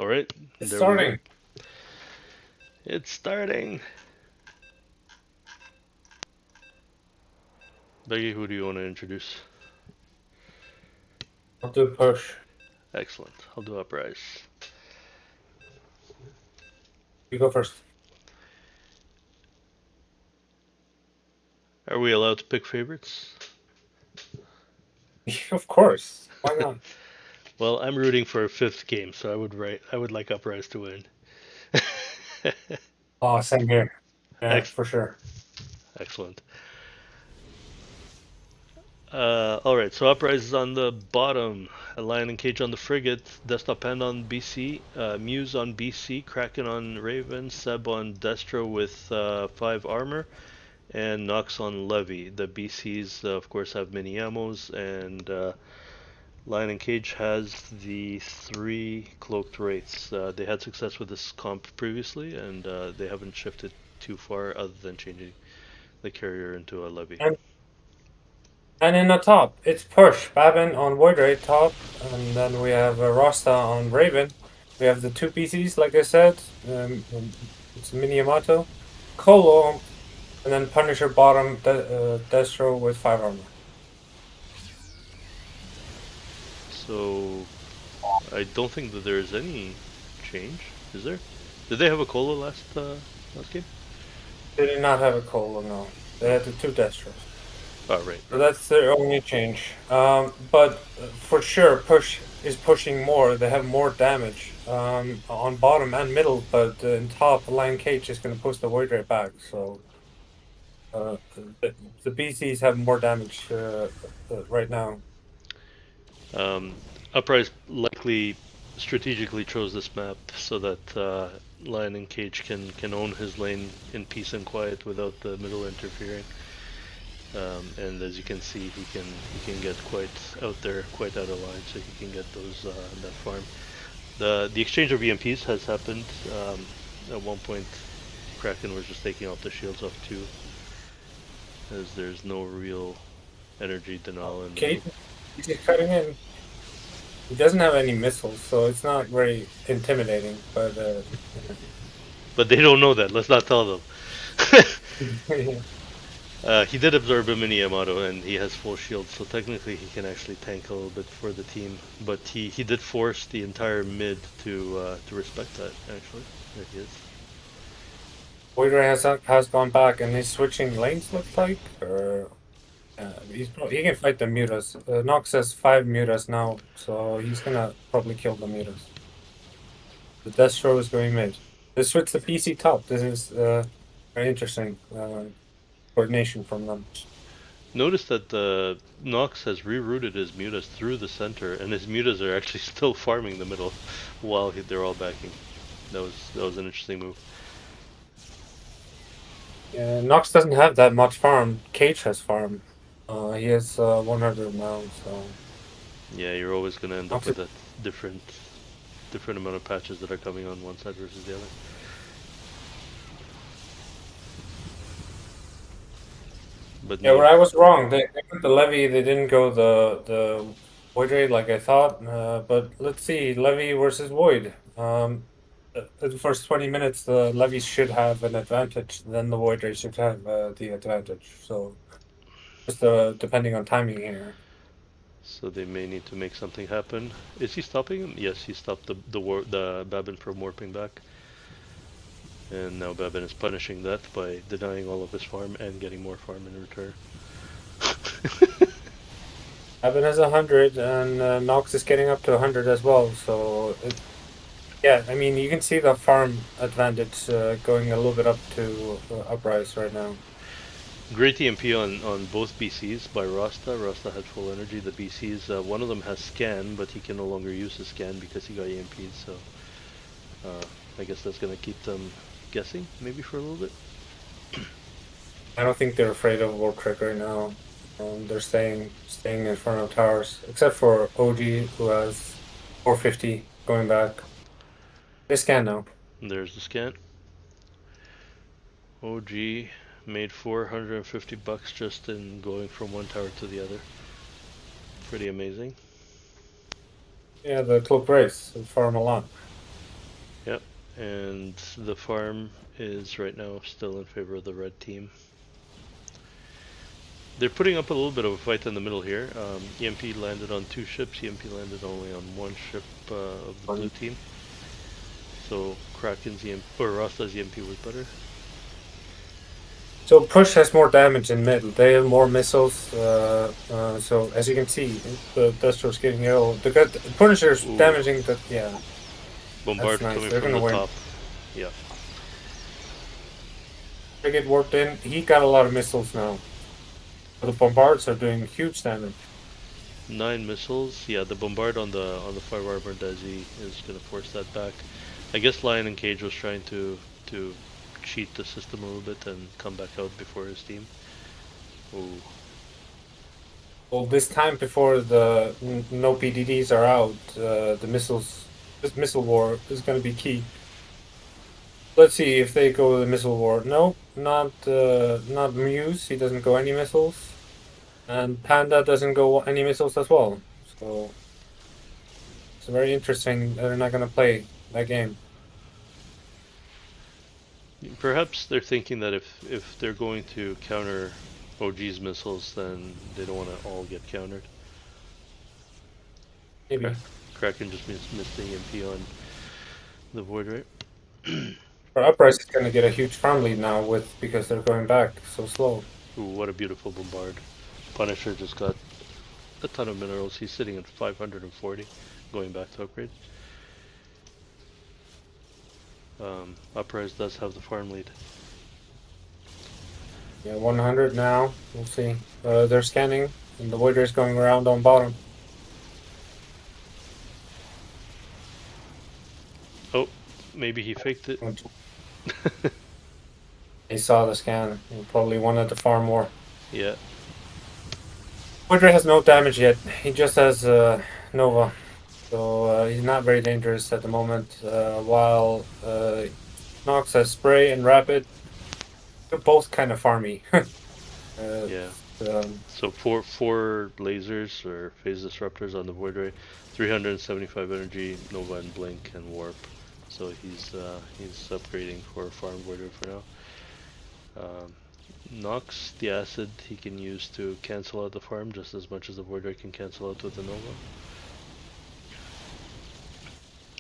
All right, It's there we go. starting. It's starting. Becky, who do you want to introduce? I'll do push. Excellent. I'll do Uprise. You go first. Are we allowed to pick favorites? Of course. Why not? Well, I'm rooting for a fifth game, so I would like Uprise to win. Oh, same here. Yeah, Ex- for sure. Excellent. All right, so Uprise is on the bottom. Lion and Cage on the frigate. Desktop Hand on BC. Muse on BC. Kraken on Raven. Seb on Destro with 5 armor. And Nox on Levy. The BCs, of course, have mini ammos, and Lion and Cage has the 3 cloaked wraiths. They had success with this comp previously, and they haven't shifted too far other than changing the carrier into a Levy. And and in the top, it's push. Babin on Void Ray top, and then we have Rasta on Raven. We have the two PCs, like I said. It's Mini Yamato, Colo, and then Punisher bottom, Destro with 5 armor. So I don't think that there is any change, is there? Did they have a cola last game? They did not have a Colo, no. They had the two Destros. Oh, right, So right. that's their only change. But for sure, push is pushing more. They have more damage on bottom and middle, but in top, Lion Cage is going to push the Void Ray back. So the BCs have more damage right now. Um, Uprise likely strategically chose this map so that Lion and Cage can own his lane in peace and quiet without the middle interfering. And as you can see, he can get quite out there, quite out of line, so he can get those that farm. The exchange of EMPs has happened. At one point, Kraken was just taking off the shields off too, as there's no real energy denial in the Cage middle. is cutting in. He doesn't have any missiles, so it's not very intimidating. But But they don't know that. Let's not tell them. yeah. He did absorb a mini Yamato and he has full shield, so technically he can actually tank a little bit for the team. But he did force the entire mid to respect that. Actually, there he is. Void Ray has gone back, and he's switching lanes. Looks like, or he can fight the mutas. Nox has 5 mutas now, so he's gonna probably kill the mutas. The Destro is going mid. They switch the PC top. This is very interesting coordination from them. Notice that Nox has rerouted his mutas through the center, and his mutas are actually still farming the middle while they're all backing. That was an interesting move. Yeah, Nox doesn't have that much farm. Cage has farm. He has 100 now, so Yeah, you're always gonna end up Nox with a different different amount of patches that are coming on one side versus the other. But Yeah, no, where I was wrong. They went the Levy. They didn't go the Void Raid like I thought. But let's see, Levy versus Void. The first 20 minutes, the Levy should have an advantage. Then the Void Raid should have the advantage. So just depending on timing here. so they may need to make something happen. Is he stopping him? Yes, he stopped the Babin from warping back. And now Babin is punishing that by denying all of his farm and getting more farm in return. Evan has 100, and Nox is getting up to 100 as well. So yeah, I mean you can see the farm advantage going a little bit up to Uprise right now. Great EMP on both BCs by Rasta. Rasta had full energy. The BCs, one of them has scan, but he can no longer use his scan because he got EMP'd. So I guess that's gonna keep them guessing, maybe for a little bit. I don't think they're afraid of War Trick right now. They're staying in front of towers, except for OG who has 450 going back. They scan now. And there's the scan. OG made 450 bucks just in going from one tower to the other. Pretty amazing. Yeah, the cloak race farm a lot. and the farm is right now still in favor of the red team. They're putting up a little bit of a fight in the middle here. EMP landed on 2 ships. EMP landed only on 1 ship of the blue team. So Kraken's EMP or Rasta's EMP was better. So push has more damage in middle. They have more missiles. So as you can see, the Destro's getting ill. The Punisher's Ooh. damaging the Bombard nice. coming They're from gonna the win. top. Yeah. They get warped in. He got a lot of missiles now. The bombards are doing huge damage. 9 missiles. Yeah, the bombard on the 5 armor Desi is gonna force that back. I guess Lion and Cage was trying to cheat the system a little bit and come back out before his team. Ooh. Well, this time before the no PDDs are out, this missile war is going to be key. Let's see if they go the missile war. No, not Muse. He doesn't go any missiles, and Panda doesn't go any missiles as well. So it's very interesting. They're not going to play that game. Perhaps they're thinking that if they're going to counter OG's missiles, then they don't want to all get countered. Maybe. Kraken just missed the EMP on the Void Ray. Or Uprise is going to get a huge farm lead now because they're going back so slow. Ooh, what a beautiful bombard. Punisher just got a ton of minerals. He's sitting at 540, going back to upgrade. Uprise does have the farm lead. Yeah, 100 now. We'll see. They're scanning, and the Void Ray is going around on bottom. Oh, maybe he faked it. He saw the scan. He probably wanted to farm more. Yeah. Void Ray has no damage yet. He just has Nova. So he's not very dangerous at the moment. While Nox has Spray and Rapid. They're both kind of farmy. Yeah. So four lasers or phase disruptors on the Void Ray, 375 energy, Nova and Blink and Warp. So he's upgrading for farm Void Ray for now. Nox, the acid he can use to cancel out the farm just as much as the Void Ray can cancel out with the Nova.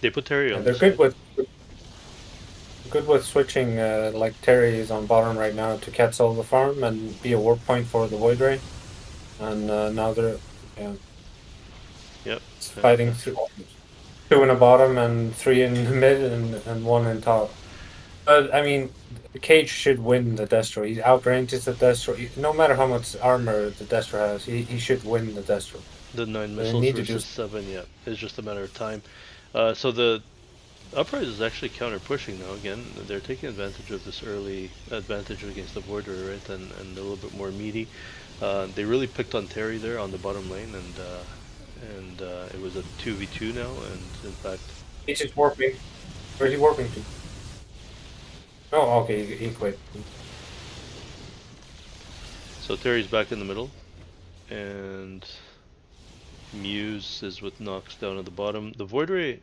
They put Terry on. They're good with switching. Like Terry is on bottom right now to cancel the farm and be a warp point for the Void Ray. And now they're fighting through 2 in the bottom and 3 in the mid and 1 in top. But I mean, Cage should win the Destro. He outranges the Destro. No matter how much armor the Destro has, he should win the Destro. The 9 missiles versus 7, yeah. It's just a matter of time. So the Uprise is actually counter pushing now again. They're taking advantage of this early advantage against the Void Ray, right? And a little bit more meaty. They really picked on Terry there on the bottom lane, and it was a 2v2 now. And in fact, he's just warping. Where's he warping to? Oh, okay, he quit. So Terry's back in the middle, and Muse is with Nox down at the bottom. The Void Ray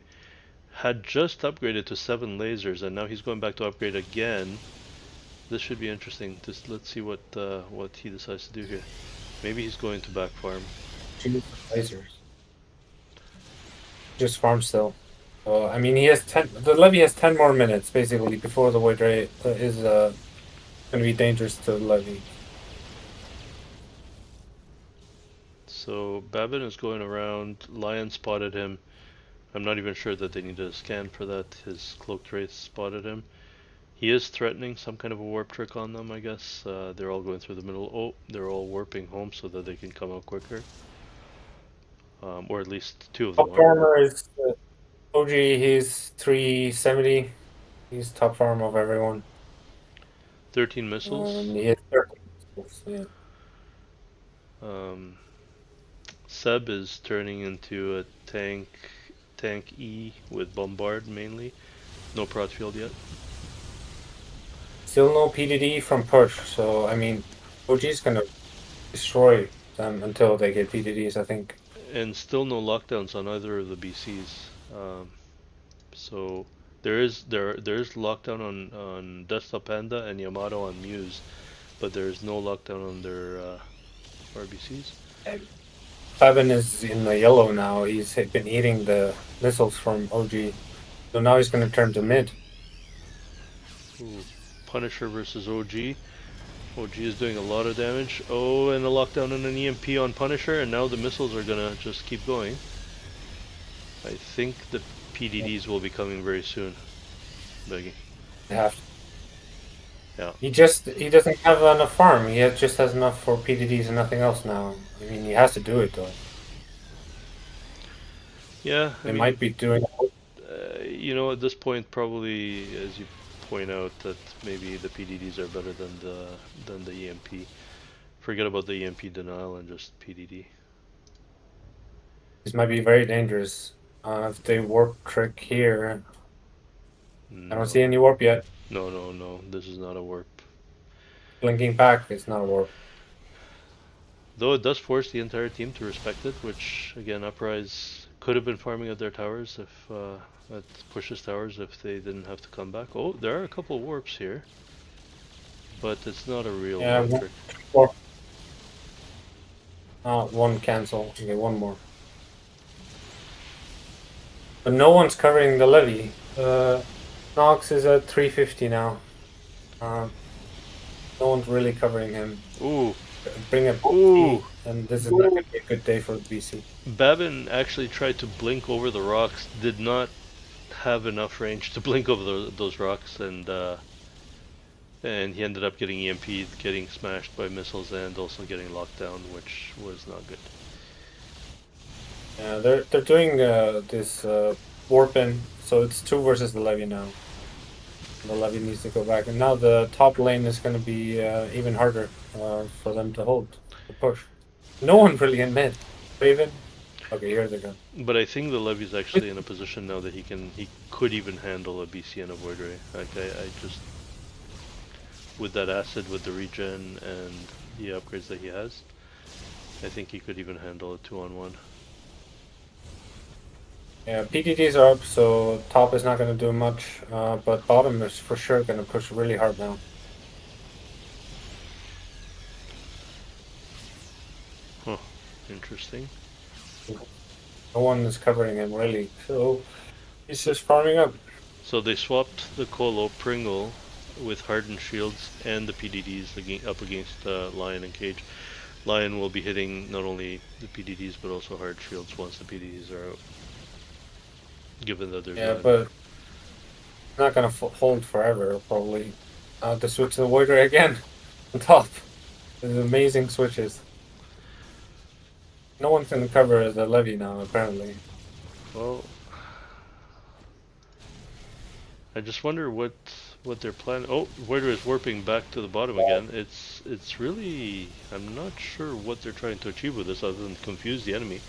had just upgraded to 7 lasers, and now he's going back to upgrade again. This should be interesting. Let's see what he decides to do here. Maybe he's going to back farm. Lasers. Just farm still. I mean, he has 10. The Levy has 10 more minutes basically before the Void Ray is going to be dangerous to the Levy. So Babin is going around. Lion spotted him. I'm not even sure that they need a scan for that. His cloaked wraith spotted him. He is threatening some kind of a warp trick on them, I guess. They're all going through the middle. Oh, they're all warping home so that they can come out quicker. Or at least 2 of them Top farmer is OG. He's 370. He's top farm of everyone. 13 missiles. He has 13 missiles, yeah. Seb is turning into a tank E with Bombard mainly. No prot field yet. Still no PDD from push, so I mean, OG's gonna destroy them until they get PDDs, I think. And still no lockdowns on either of the BCs. So There's lockdown on Desktop Panda and Yamato on Muse, but there's no lockdown on their RBCs. Fabian is in the yellow now. He's been eating the missiles from OG. So now he's going to turn to mid. Ooh. Punisher versus OG. OG is doing a lot of damage. Oh, and a lockdown and an EMP on Punisher, and now the missiles are gonna just keep going. I think the PDDs will be coming very soon. Begging. Have to. Yeah. He doesn't have enough farm. He just has enough for PDDs and nothing else now. I mean, he has to do it though. Yeah, I They mean, might be doing. you know, at this point, probably, as you point out, that maybe the PDDs are better than the EMP. Forget about the EMP denial and just PDD. This might be very dangerous. If they warp trick here, I don't see No, any warp yet. no. This is not a warp. Blinking back, it's not a warp. Though it does force the entire team to respect it, which again, Uprise could have been farming at their towers if at Push's towers if they didn't have to come back. Oh, there are a couple warps here, but it's not a real Yeah, warp trick. warp. One cancel. Okay, one more. But no one's covering the levy. Nox is at 350 now. No one's really covering him. Ooh, Bring a ooh! and this is not going to be a good day for BC. Babin actually tried to blink over the rocks, did not have enough range to blink over those rocks, and he ended up getting EMP'd, getting smashed by missiles, and also getting locked down, which was not good. Yeah, they're doing this warping, so it's 2 versus the levy now. The levy needs to go back, and now the top lane is going to be even harder for them to hold, to push. No one really in mid. Raven. Okay, here they go. But I think the levy's actually in a position now that he could even handle a BC and a Void Ray. Like I just, with that acid, with the regen and the upgrades that he has, I think he could even handle a 2-on-1. Yeah, PDDs are up, so top is not going to do much, but bottom is for sure going to push really hard now. Huh, interesting. No one is covering him really, so he's just farming up. So they swapped the Colo Pringle with hardened shields and the PDDs up against Lion and Cage. Lion will be hitting not only the PDDs but also hard shields once the PDDs are out. Given that there's But it's not gonna hold forever probably. To switch to the Void Ray again on top. There's amazing switches. No one's gonna cover the levy now apparently. well, I just wonder what they're planning. Oh, Void Ray is warping back to the bottom again. It's really, I'm not sure what they're trying to achieve with this other than confuse the enemy.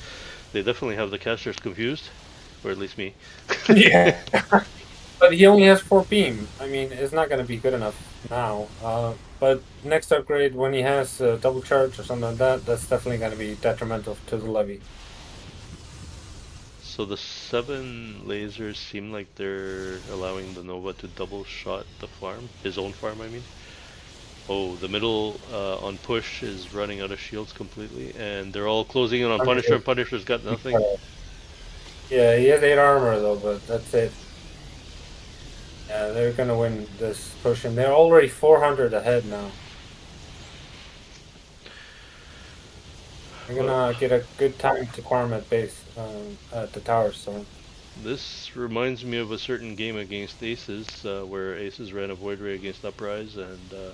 They definitely have the casters confused. Or at least me. Yeah. But he only has 4 beam. I mean, it's not going to be good enough now. But next upgrade, when he has double charge or something like that, that's definitely going to be detrimental to the levy. So the 7 lasers seem like they're allowing the Nova to double shot the farm. His own farm, I mean. Oh, the middle on push is running out of shields completely. And they're all closing in on Punisher, and Punisher's got nothing. Yeah, he has 8 armor though, but that's it. Yeah, they're gonna win this push, and they're already 400 ahead now. They're gonna get a good time to farm at base, at the tower. So this reminds me of a certain game against Aces, where Aces ran a Void Ray against Uprise, and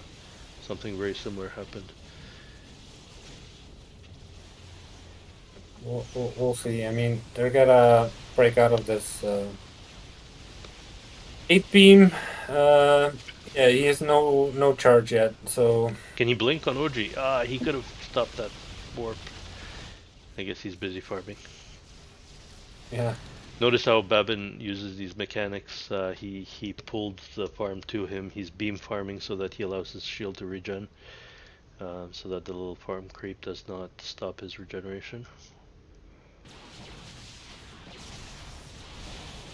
something very similar happened. we'll see. I mean, they're gonna break out of this 8 beam. Yeah, he has no charge yet. So Can he blink on OG? Ah, he could have stopped that warp. I guess he's busy farming. yeah, Notice how Babin uses these mechanics. He pulled the farm to him. He's beam farming so that he allows his shield to regen, so that the little farm creep does not stop his regeneration.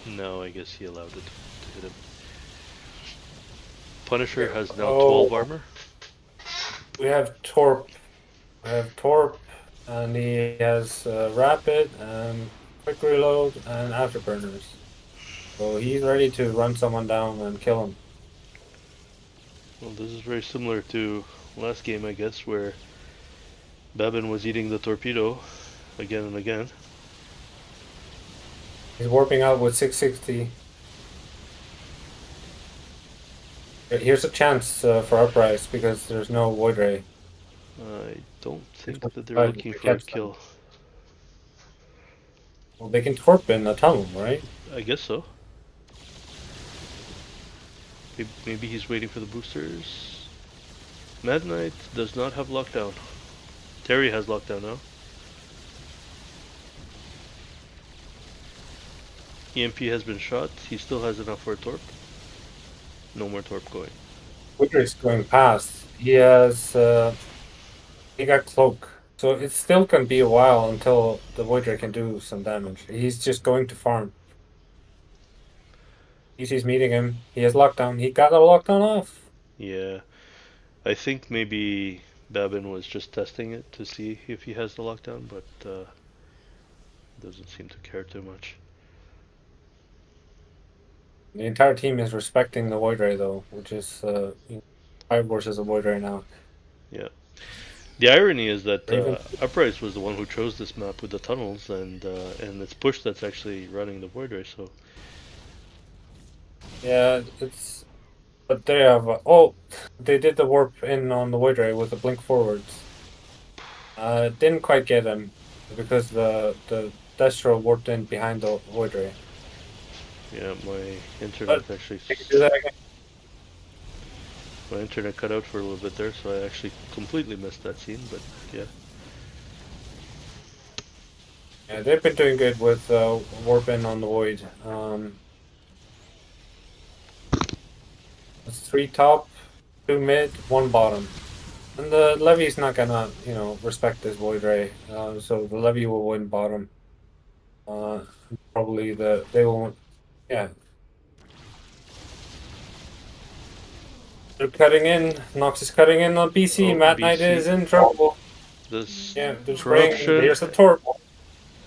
No, I guess he allowed it to hit him. Punisher has now 12 Oh, armor. we have Torp. I have Torp, and he has Rapid and Quick Reload and Afterburners. So he's ready to run someone down and kill him. Well, this is very similar to last game, I guess, where Babin was eating the torpedo again and again. He's warping out with 660. Here's a chance for Uprise because there's no Void Ray. I don't think that they're Try looking to for a catch them. kill. Well, they can Torp in a tunnel, right? I guess so. Maybe he's waiting for the boosters. Mad Knight does not have lockdown. Terry has lockdown now. EMP has been shot. He still has enough for a torp. No more torp going. Void Ray's going past. He has. He got Cloak. So it still can be a while until the Void Ray can do some damage. He's just going to farm. EC's meeting him. He has lockdown. He got a lockdown off. Yeah, I think maybe Babin was just testing it to see if he has the lockdown, but doesn't seem to care too much. The entire team is respecting the Void Ray though, which is 5 versus a Void Ray now. Yeah. The irony is that Raven. Uprise was the one who chose this map with the tunnels, and it's Push that's actually running the Void Ray. So Yeah, it's. But they have. Oh, they did the warp in on the Void Ray with the blink forwards. Didn't quite get him because the Destro warped in behind the Void Ray. yeah, my internet But actually they can do that again. my internet cut out for a little bit there, so I actually completely missed that scene. But yeah, Yeah, they've been doing good with warp in on the Void. It's 3 top, 2 mid, 1 bottom. And the Levy's not gonna, respect this Void Ray. So the Levy will win bottom. Probably they will, yeah. They're cutting in. Nox is cutting in on BC. oh, Matt Knight BC, is in trouble. this Yeah, they're spraying. corruption, Here's the Torp.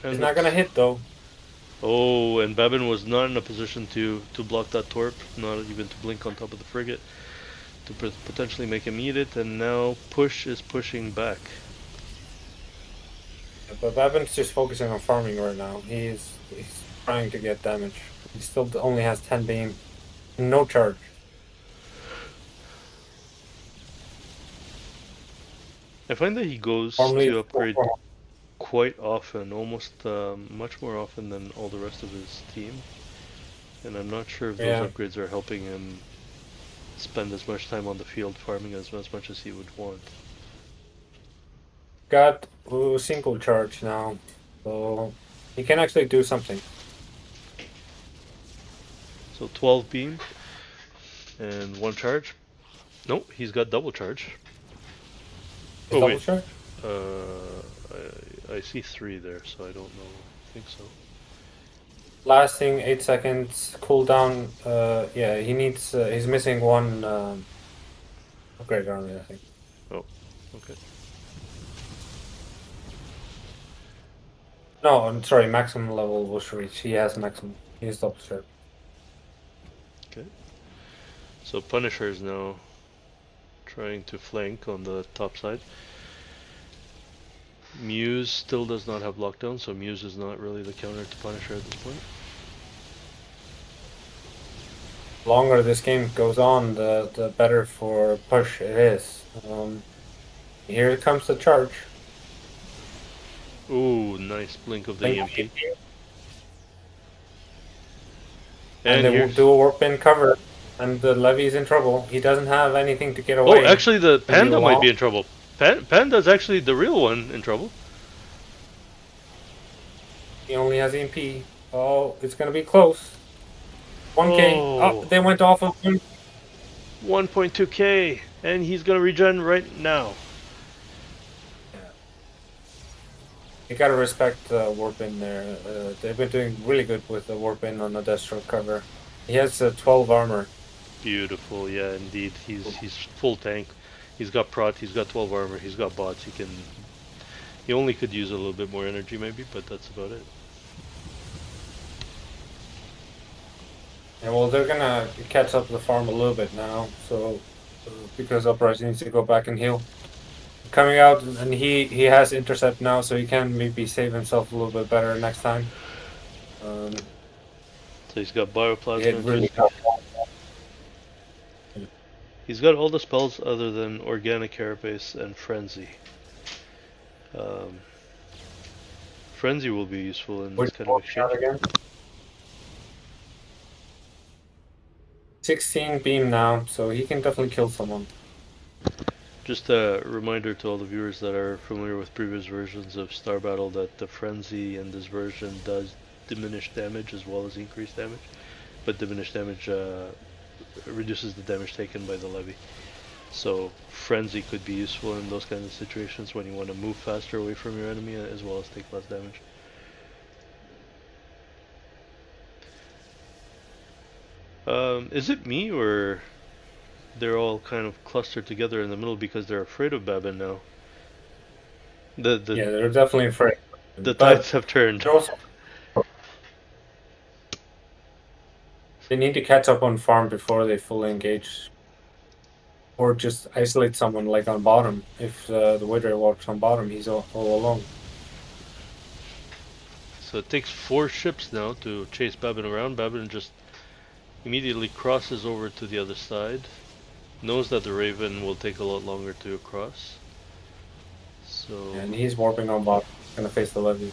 and He's not gonna hit though. oh, and Babin was not in a position to block that torp, not even to blink on top of the frigate, to potentially make him eat it, and now Push is pushing back. But Babin's just focusing on farming right now. He's trying to get damage. He still only has 10 beam, no charge. I find that he goes Normally, to upgrade quite often, almost much more often than all the rest of his team. And I'm not sure if those Yeah. upgrades are helping him spend as much time on the field farming as much as he would want. Got single charge now, so he can actually do something. So 12 beam and 1 charge. Nope, he's got double charge. Oh Double wait, charge? I see 3 there, so I don't know. I think so. Lasting 8 seconds. Cooldown. Yeah, he needs. He's missing 1 upgrade only, I think. Oh, okay. No, I'm sorry. Maximum level was reached. He has maximum. He has double charge. Okay. So Punisher is now trying to flank on the top side. Muse still does not have lockdown, so Muse is not really the counter to Punisher at this point. Longer this game goes on, the better for Push it is. Here comes the charge. Ooh, nice blink of the EMP. And they will here's... do a warp in cover, and the Levy's in trouble. He doesn't have anything to get away. Oh, actually the Panda might be in. in trouble. Panda's actually the real one in trouble. He only has EMP. Oh, it's gonna be close. 1K. Oh, they went off of him. 1.2k, and he's gonna regen right now. You gotta respect warp in there. They've been doing really good with the warp in on the Destro cover. He has 12 armor. Beautiful, yeah, indeed. He's full tank. He's got prot. He's got 12 armor. He's got bots. He can. He only could use a little bit more energy, maybe, but that's about it. Yeah, well, they're gonna catch up the farm a little bit now, so because Uprise needs to go back and heal. Coming out, and he has intercept now, so he can maybe save himself a little bit better next time. Um, So he's got he bioplasma. hit really Interesting. tough. He's got all the spells other than organic carapace and frenzy. Um, frenzy will be useful in this Which kind of one exchange. again? 16 beam now, so he can definitely kill someone. Just a reminder to all the viewers that are familiar with previous versions of Star Battle that the frenzy in this version does diminish damage as well as increase damage, but diminished damage reduces the damage taken by the levy. So frenzy could be useful in those kinds of situations when you want to move faster away from your enemy as well as take less damage. Is it me or they're all kind of clustered together in the middle because they're afraid of Babin now? The Yeah, they're definitely afraid. the But tides have turned. they're also they need to catch up on farm before they fully engage. Or just isolate someone like on bottom. If the Wither walks on bottom, he's all alone. So it takes 4 ships now to chase Babin around. Babin just immediately crosses over to the other side. Knows that the Raven will take a lot longer to cross. So And he's warping on bottom. Gonna face the levy.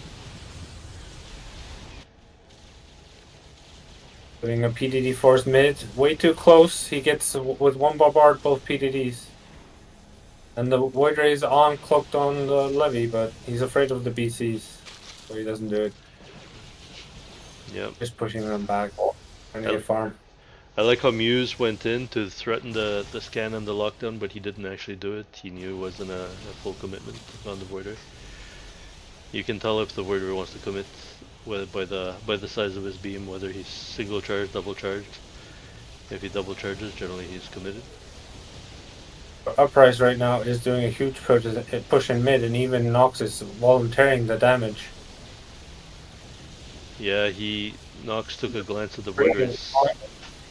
Putting a PDD force mid. Way too close. He gets with one bombard both PDDs. And the Void Ray is on, cloaked on the levy, but he's afraid of the BCs. So he doesn't do it. yeah. Just pushing them back. Trying to get farm. I like how Muse went in to threaten the scan and the lockdown, but he didn't actually do it. He knew it wasn't a full commitment on the Voider. You can tell if the Voider wants to commit by the size of his beam, whether he's single charged, double charged. If he double charges, generally he's committed. Uprise right now is doing a huge push in mid, and even Nox is volunteering the damage. Yeah, Nox took a glance at the Voider's.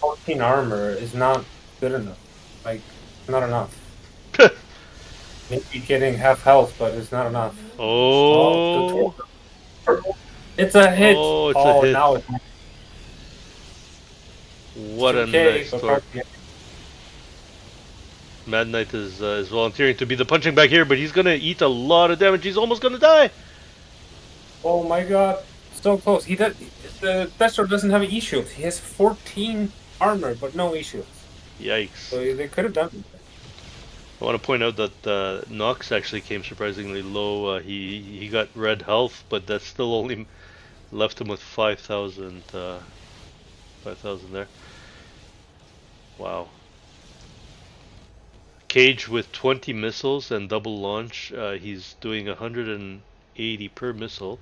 14 armor is not good enough. Like, not enough. Maybe getting half health, but it's not enough. Oh, It's a hit. Oh, it's a hit. Now it's What a 2K, nice torque. Mad Knight is volunteering to be the punching bag here, but he's gonna eat a lot of damage. He's almost gonna die. Oh my god, so close. The Destro doesn't have an E-shield. He has 14 armor, but no E-shields. Yikes. So they could have done it. I want to point out that Nox actually came surprisingly low. He got red health, but that still only left him with 5,000 5,000 there. Wow. Cage with 20 missiles and double launch. He's doing 180 per missile.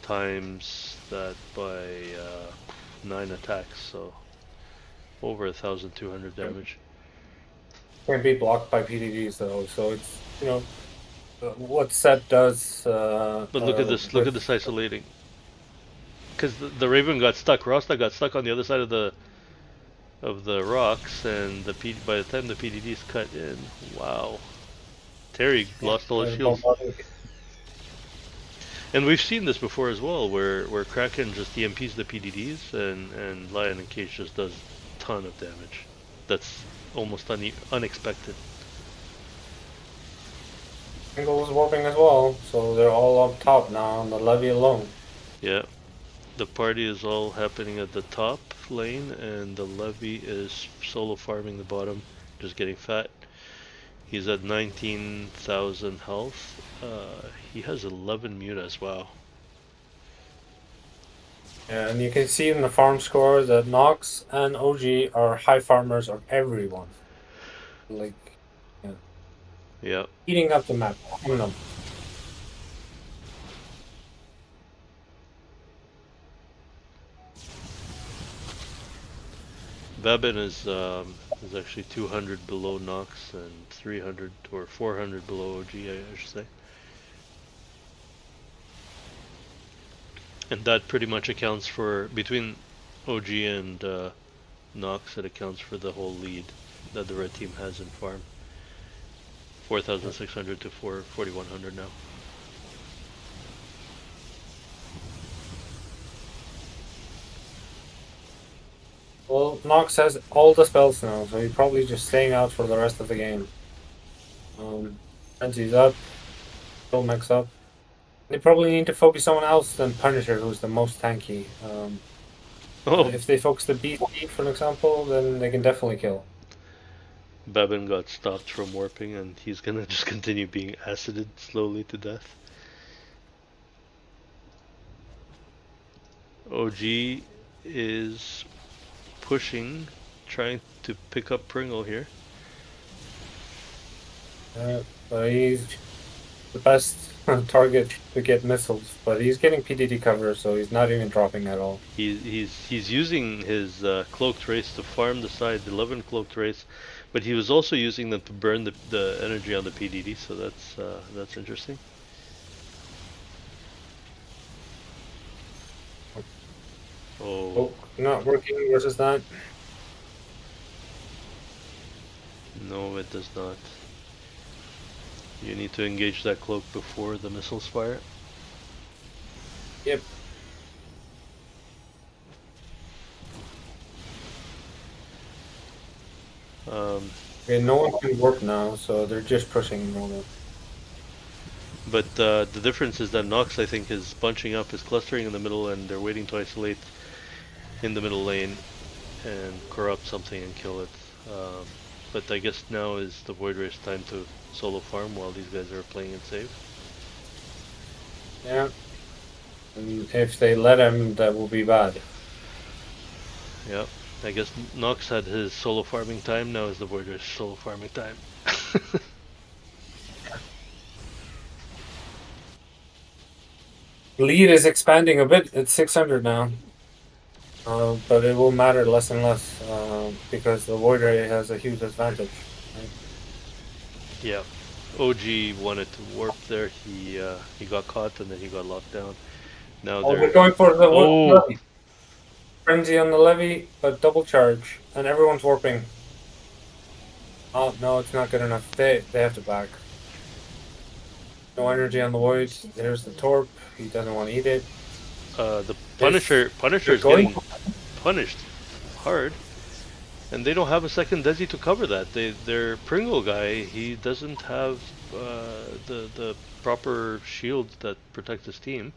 Times that by 9 attacks, so over 1,200 damage. Can't be blocked by PDDs though, so it's, what set does. But look at this! Look at this isolating. Because the Raven got stuck. Rosta got stuck on the other side of the rocks, and by the time the PDDs cut in, wow, Terry lost all his shields. And we've seen this before as well, where Kraken just EMPs the PDDs, and Lion and Cage just does a ton of damage. That's almost unexpected. Angle was warping as well, so they're all up top now on the levy alone. Yeah, the party is all happening at the top lane, and the levy is solo farming the bottom, just getting fat. He's at 19,000 health. He has 11 mutas, wow. Yeah, and you can see in the farm score that Nox and OG are high farmers of everyone. Like, Yeah. eating up the map. Babin is actually 200 below Nox and 300 or 400 below OG, I should say. And that pretty much accounts for, between OG and Nox, it accounts for the whole lead that the red team has in farm. 4,600 to 4,100 now. Well, Nox has all the spells now, so he's probably just staying out for the rest of the game. Frenzy's up, don't mix up. They probably need to focus someone else than Punisher, who's the most tanky. Oh, If they focus the BC, for example, then they can definitely kill. Babin got stopped from warping and he's gonna just continue being acided slowly to death. OG is pushing, trying to pick up Pringle here. But he's the best target to get missiles, but he's getting PDD cover, so he's not even dropping at all. He's using his cloaked race to farm the side 11 cloaked race, but he was also using them to burn the energy on the PDD, so that's interesting. Oh, Not working versus that. no, it does not. You need to engage that cloak before the missiles fire. Yep. Okay, no one can warp now, so they're just pushing normal. But the difference is that Nox, I think, is bunching up, is clustering in the middle, and they're waiting to isolate in the middle lane and corrupt something and kill it. But I guess now is the Void Race time to solo farm while these guys are playing it safe. Yeah. And if they let him, that will be bad. Yeah. I guess Nox had his solo farming time, now is the Void Race solo farming time. Lead is expanding a bit. It's 600 now. But it will matter less and less because the Void Ray has a huge advantage. Right? Yeah. OG wanted to warp there. He got caught and then he got locked down. Now They're going for the oh. levy. Frenzy on the levy, but double charge, and everyone's warping. Oh no, it's not good enough. They have to back. No energy on the void. There's the torp. He doesn't want to eat it. The Punisher is getting punished hard, and they don't have a second Desi to cover that. Their Pringle guy, he doesn't have the proper shield that protects his team,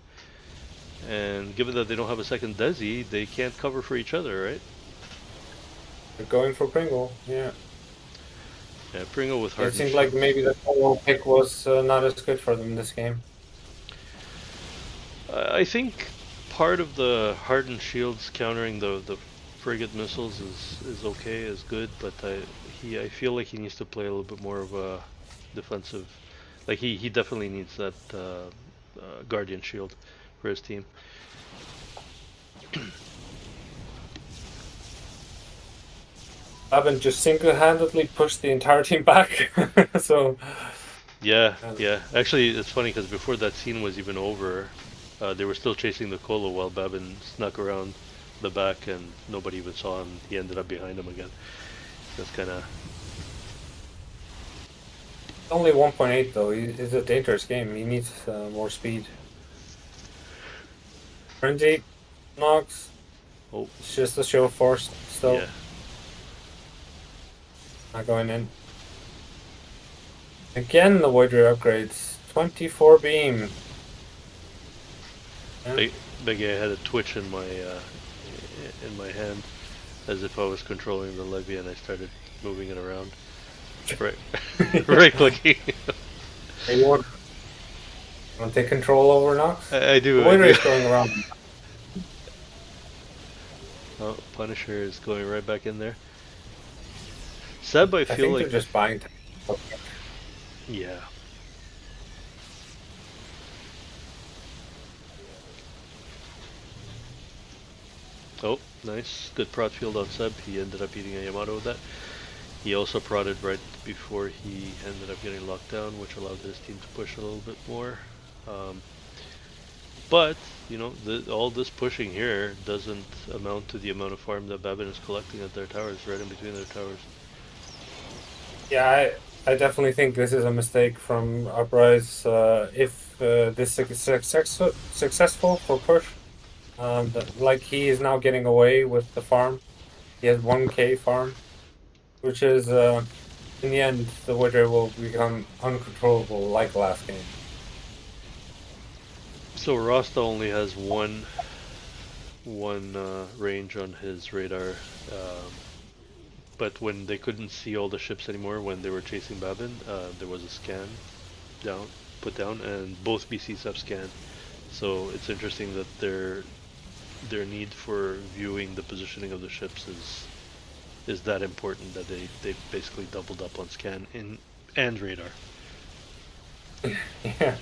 and given that they don't have a second Desi, they can't cover for each other, right? They're going for Pringle. Yeah. Yeah, Pringle with hard. It seems like maybe the solo pick was not as good for them this game. I think part of the hardened shields countering the frigate missiles is okay, is good, but I feel like he needs to play a little bit more of a defensive. Like he definitely needs that guardian shield for his team. Babin just single-handedly pushed the entire team back. So yeah. Actually, it's funny because before that scene was even over, they were still chasing the Colo while Babin snuck around the back and nobody even saw him. He ended up behind him again. That's kind of. only 1.8 though. It's a dangerous game. He needs more speed. Frenzy, Nox. Oh. It's just a show of force still. Yeah. Not going in. Again, the Void Ray upgrades. 24 beam. Yeah. Big I had a twitch in my hand, as if I was controlling the levy, and I started moving it around. Right clicking. Hey, want to take control over Nox? I do. The Void Ray is going around. Oh, Punisher is going right back in there. Seb, I feel think like they're just buying time. yeah. Oh, Nice. Good prod field on Seb. He ended up eating a Yamato with that. He also prodded right before he ended up getting locked down, which allowed his team to push a little bit more. Um, but, you know, all this pushing here doesn't amount to the amount of farm that Babin is collecting at their towers, right in between their towers. Yeah, I definitely think this is a mistake from Uprise. If this is successful for push, like he is now getting away with the farm. He has 1K farm, which is in the end the Wither will become uncontrollable like last game. So Rasta only has one range on his radar, but when they couldn't see all the ships anymore when they were chasing Babin, there was a scan put down, and both BCs have scanned. So it's interesting that their need for viewing the positioning of the ships is that important that they basically doubled up on scan and radar. Yeah.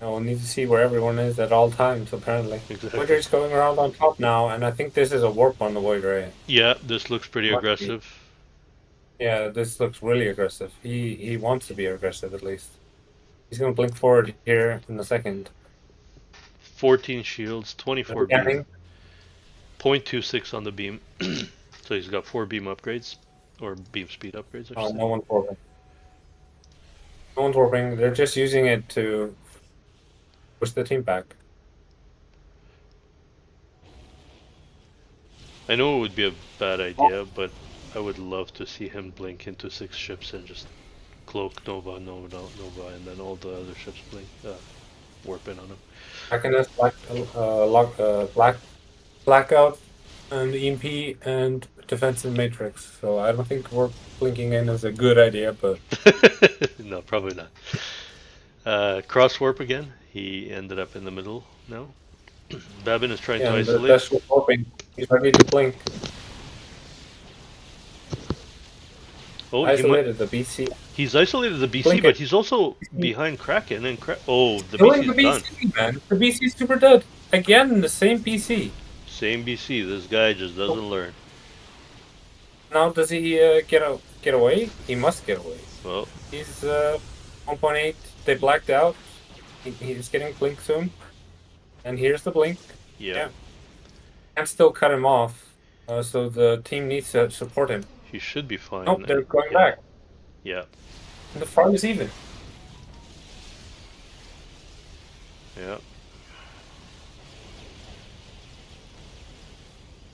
Now we'll need to see where everyone is at all times, apparently. Exactly. Wither's going around on top now, and I think this is a warp on the Wither. Yeah, this looks pretty Might be. aggressive. Yeah, this looks really aggressive. He wants to be aggressive at least. He's gonna blink forward here in a second. 14 shields, 24 beam, Scanning. 0.26 on the beam. So he's got 4 beam upgrades, or beam speed upgrades, I should say. No one's warping. No one's warping. They're just using it to push the team back. I know it would be a bad idea, but I would love to see him blink into 6 ships and just cloak Nova, and then all the other ships blink, warp in on him. Mechanist, blackout, and EMP, and defensive matrix. So I don't think we're blinking in is a good idea, but No, probably not. Cross warp again. He ended up in the middle now. Babin is trying to isolate. That's warping. He's ready to blink. Oh, Isolated the BC. He's isolated the BC, Blink but it. he's also behind Kraken and oh, the Killing BC's the done. BC, man. The BC's super dead. Again, the same BC. Same BC. This guy just doesn't learn. Now does he get away? He must get away. Well, He's 1.8. They blacked out. He's getting blink soon. And here's the blink. yeah. Can still cut him off. So the team needs to support him. He should be fine. Nope, they're going yeah. back. Yeah. And the farm is even. Yeah.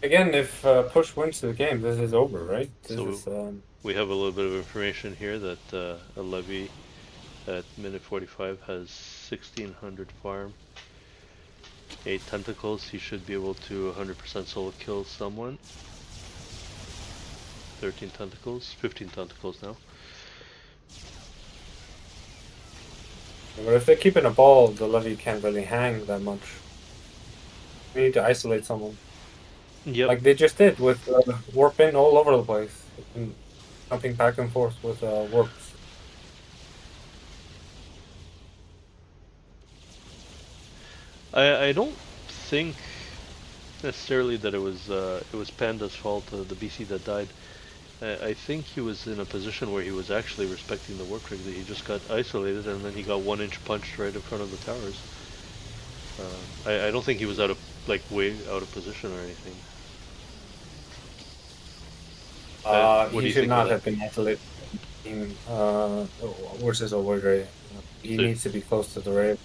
Again, if push wins the game, this is over, right? We have a little bit of information here that a levy at minute 45 has 1600 farm, 8 tentacles. He should be able to 100% solo kill someone. 13 tentacles, 15 tentacles now. But if they're keeping a ball, the levy can't really hang that much. We need to isolate someone. Yep. Like they just did with warp in all over the place. And jumping back and forth with warps. I don't think necessarily that it was Panda's fault, the BC that died. I think he was in a position where he was actually respecting the work rig. That he just got isolated and then he got 1-inch punched right in front of the towers. I don't think he was way out of position or anything. He should not have been isolated. Versus a word ray. He needs to be close to the ray.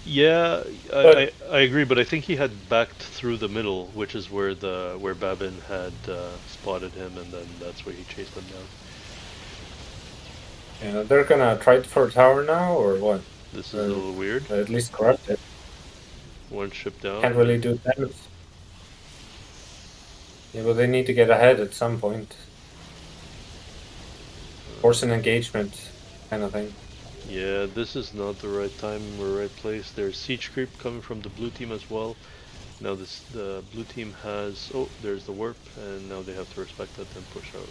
Yeah, I agree, but I think he had backed through the middle, which is where Babin had spotted him, and then that's where he chased him down. Yeah, they're gonna try for a tower now, or what? This is a little weird. At least corrupt it. One ship down. Can't really do damage. Yeah, but they need to get ahead at some point. Force an engagement, kind of thing. Yeah, this is not the right time or right place. There's siege creep coming from the blue team as well. Now the blue team has... Oh, there's the warp, and now they have to respect that and push out.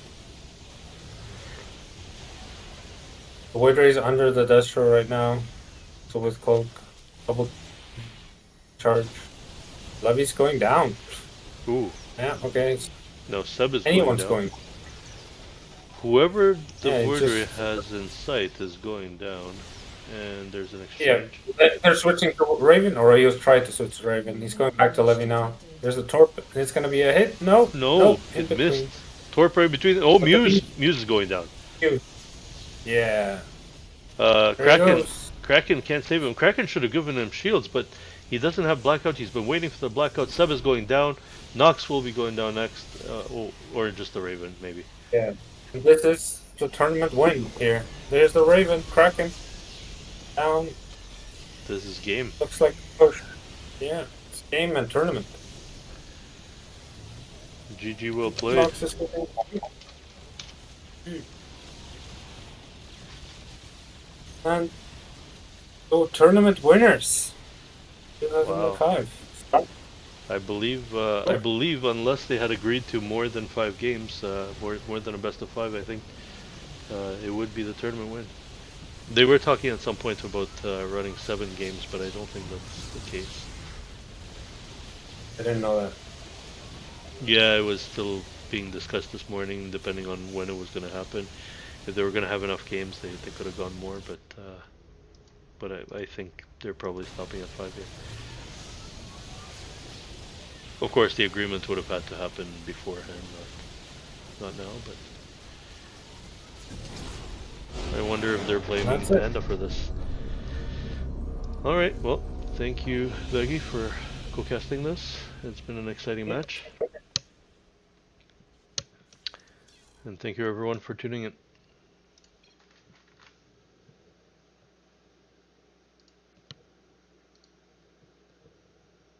The Void Ray is under the Destro right now. So with Cloak, double charge. Levy's going down. Ooh, Yeah, okay. no, Seb is going Anyone's down. going. Whoever the Yeah, it's border just has in sight is going down. And there's an yeah. exchange. They're switching to Raven, or he was trying to switch to Raven. He's going back to Levy now. There's a torp. It's gonna be a hit. No, No, no, in it missed. between. Torp right between. Oh, But the Muse. beast, Muse is going down. yeah. There he Kraken. goes. Kraken can't save him. Kraken should have given him shields, but he doesn't have blackout. He's been waiting for the blackout. Seb is going down. Nox will be going down next, or just the Raven maybe. Yeah. And this is the tournament win here. There's the Raven. Kraken down. This is game. Looks like a push. Yeah. It's game and tournament. GG well played. Nox is getting- And so tournament winners. 2005. I believe unless they had agreed to more than 5 games, more than a best of 5, I think it would be the tournament win. They were talking at some point about running 7 games, but I don't think that's the case. I didn't know that. Yeah, it was still being discussed this morning, depending on when it was going to happen. If they were going to have enough games, they could have gone more, but I think they're probably stopping at 5 here. Of course, the agreement would have had to happen beforehand, not now, but I wonder if they're blaming Panda for this. Alright, well, thank you, Veggie, for co-casting this. It's been an exciting match. And thank you everyone for tuning in.